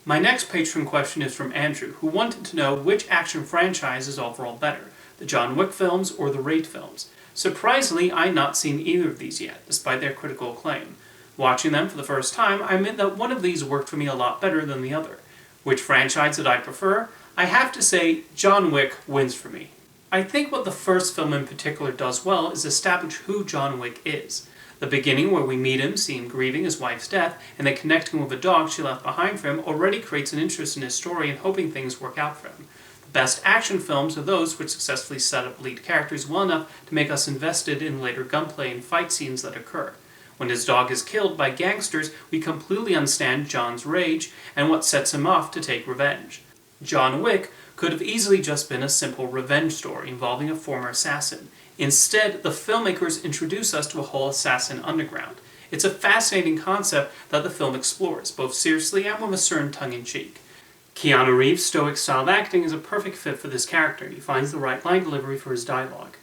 My next patron question is from Andrew, who wanted to know which action franchise is overall better, the John Wick films or the Raid films. Surprisingly, I've not seen either of these yet, despite their critical acclaim. Watching them for the first time, I admit that one of these worked for me a lot better than the other. Which franchise did I prefer? I have to say, John Wick wins for me. I think what the first film in particular does well is establish who John Wick is. The beginning, where we meet him, see him grieving his wife's death, and then connecting with a dog she left behind for him, already creates an interest in his story and hoping things work out for him. The best action films are those which successfully set up lead characters well enough to make us invested in later gunplay and fight scenes that occur. When his dog is killed by gangsters, we completely understand John's rage and what sets him off to take revenge. John Wick could have easily just been a simple revenge story involving a former assassin. Instead, the filmmakers introduce us to a whole assassin underground. It's a fascinating concept that the film explores, both seriously and with a certain tongue-in-cheek. Keanu Reeves' stoic style of acting is a perfect fit for this character, and he finds the right line delivery for his dialogue.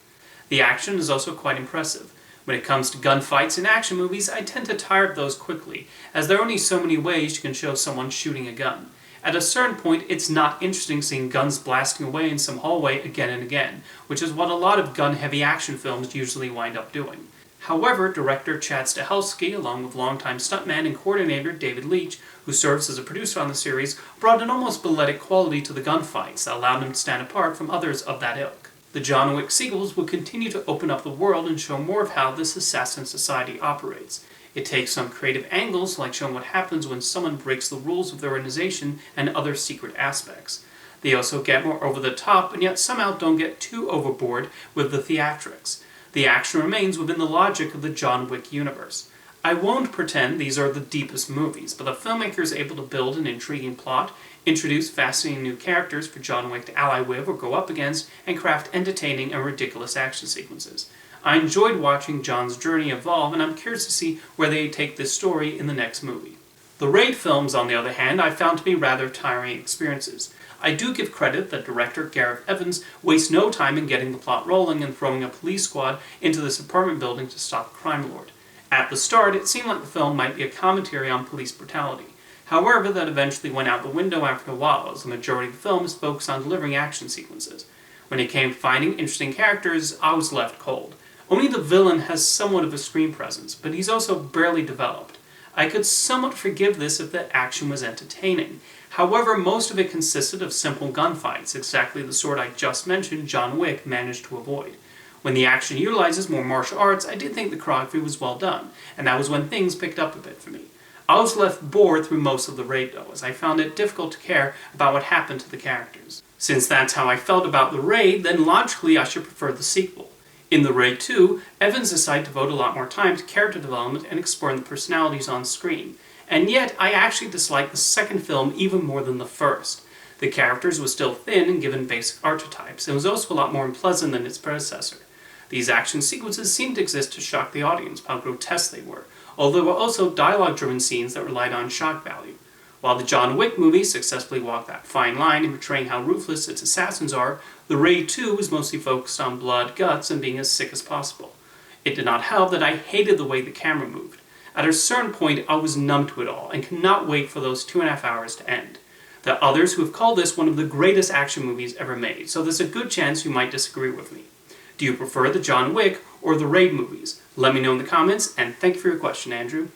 The action is also quite impressive. When it comes to gunfights in action movies, I tend to tire of those quickly, as there are only so many ways you can show someone shooting a gun. At a certain point, it's not interesting seeing guns blasting away in some hallway again and again, which is what a lot of gun-heavy action films usually wind up doing. However, director Chad Stahelski, along with longtime stuntman and coordinator David Leitch, who serves as a producer on the series, brought an almost balletic quality to the gunfights that allowed them to stand apart from others of that ilk. The John Wick sequels will continue to open up the world and show more of how this assassin society operates. It takes some creative angles, like showing what happens when someone breaks the rules of the organization and other secret aspects. They also get more over the top, and yet somehow don't get too overboard with the theatrics. The action remains within the logic of the John Wick universe. I won't pretend these are the deepest movies, but the filmmaker is able to build an intriguing plot, introduce fascinating new characters for John Wick to ally with or go up against, and craft entertaining and ridiculous action sequences. I enjoyed watching John's journey evolve, and I'm curious to see where they take this story in the next movie. The Raid films, on the other hand, I found to be rather tiring experiences. I do give credit that director Gareth Evans wastes no time in getting the plot rolling and throwing a police squad into this apartment building to stop a crime lord. At the start, it seemed like the film might be a commentary on police brutality. However, that eventually went out the window after a while, as the majority of the film is focused on delivering action sequences. When it came to finding interesting characters, I was left cold. Only the villain has somewhat of a screen presence, but he's also barely developed. I could somewhat forgive this if the action was entertaining. However, most of it consisted of simple gunfights, exactly the sort I just mentioned John Wick managed to avoid. When the action utilizes more martial arts, I did think the choreography was well done, and that was when things picked up a bit for me. I was left bored through most of the Raid though, as I found it difficult to care about what happened to the characters. Since that's how I felt about the Raid, then logically I should prefer the sequel. In The Raid 2, Evans decided to devote a lot more time to character development and exploring the personalities on screen. And yet, I actually disliked the second film even more than the first. The characters were still thin and given basic archetypes, and was also a lot more unpleasant than its predecessor. These action sequences seemed to exist to shock the audience, how grotesque they were, although there were also dialogue-driven scenes that relied on shock value. While the John Wick movies successfully walk that fine line in portraying how ruthless its assassins are, The Raid 2 was mostly focused on blood, guts, and being as sick as possible. It did not help that I hated the way the camera moved. At a certain point, I was numb to it all, and could not wait for those 2.5 hours to end. There are others who have called this one of the greatest action movies ever made, so there's a good chance you might disagree with me. Do you prefer the John Wick or the Raid movies? Let me know in the comments, and thank you for your question, Andrew.